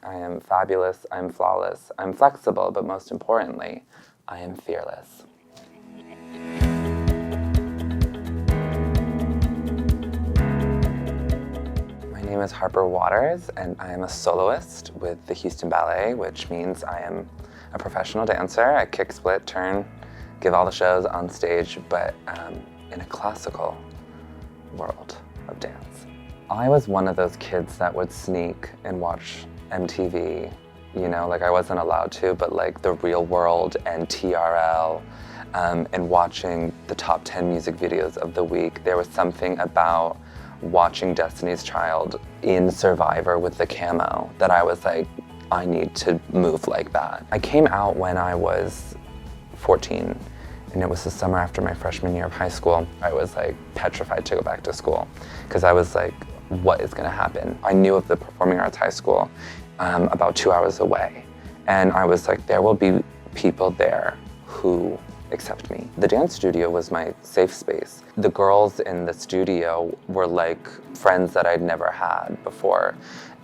I am fabulous, I'm flawless, I'm flexible, but most importantly, I am fearless. My name is Harper Waters, and I am a soloist with the Houston Ballet, which means I am a professional dancer. I kick, split, turn, give all the shows on stage, but in a classical world of dance. I was one of those kids that would sneak and watch MTV, you know, like I wasn't allowed to, but like The Real World and TRL, and watching the top 10 music videos of the week. There was something about watching Destiny's Child in Survivor with the camo that I was like, I need to move like that. I came out when I was 14, and it was the summer after my freshman year of high school. I was like petrified to go back to school because I was like, what is gonna happen? I knew of the Performing Arts High School about 2 hours away, and I was like, there will be people there who accept me. The dance studio was my safe space. The girls in the studio were like friends that I'd never had before.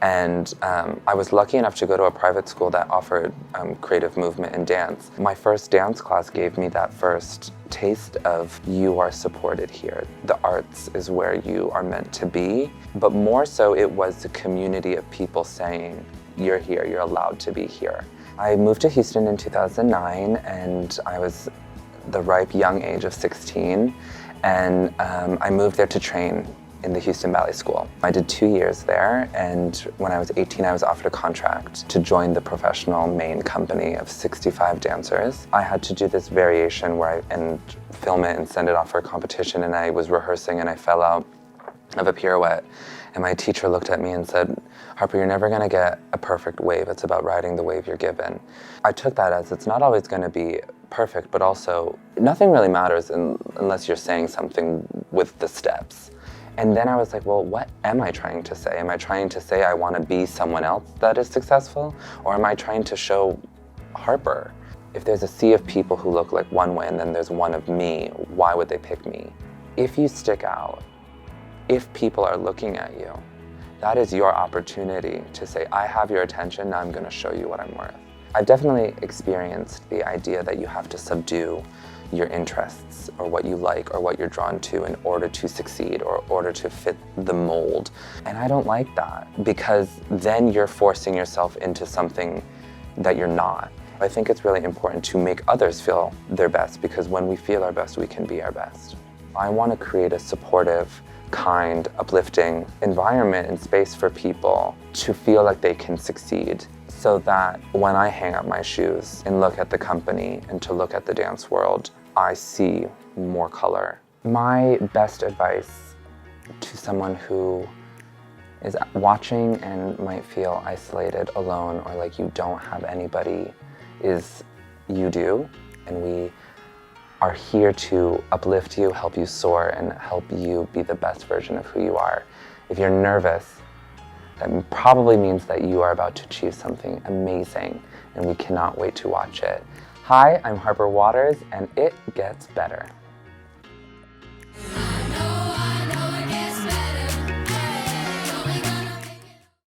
And I was lucky enough to go to a private school that offered creative movement and dance. My first dance class gave me that first taste of you are supported here. The arts is where you are meant to be. But more so, it was a community of people saying, you're here, you're allowed to be here. I moved to Houston in 2009, and I was the ripe young age of 16, and I moved there to train in the Houston Ballet School. I did 2 years there, and when I was 18, I was offered a contract to join the professional main company of 65 dancers. I had to do this variation where and film it and send it off for a competition, and I was rehearsing and I fell out of a pirouette, and my teacher looked at me and said, Harper, you're never gonna get a perfect wave. It's about riding the wave you're given. I took that as it's not always gonna be perfect, but also nothing really matters unless you're saying something with the steps. And then I was like, well, what am I trying to say? Am I trying to say I want to be someone else that is successful? Or am I trying to show Harper? If there's a sea of people who look like one way and then there's one of me, why would they pick me? If you stick out, if people are looking at you, that is your opportunity to say, I have your attention, now I'm going to show you what I'm worth. I've definitely experienced the idea that you have to subdue your interests or what you like or what you're drawn to in order to succeed or in order to fit the mold. And I don't like that, because then you're forcing yourself into something that you're not. I think it's really important to make others feel their best, because when we feel our best, we can be our best. I want to create a supportive, kind, uplifting environment and space for people to feel like they can succeed, so that when I hang up my shoes and look at the company and to look at the dance world, I see more color. My best advice to someone who is watching and might feel isolated, alone, or like you don't have anybody is you do, and we are here to uplift you, help you soar, and help you be the best version of who you are. If you're nervous, that probably means that you are about to achieve something amazing, and we cannot wait to watch it. Hi, I'm Harper Waters, and it gets better.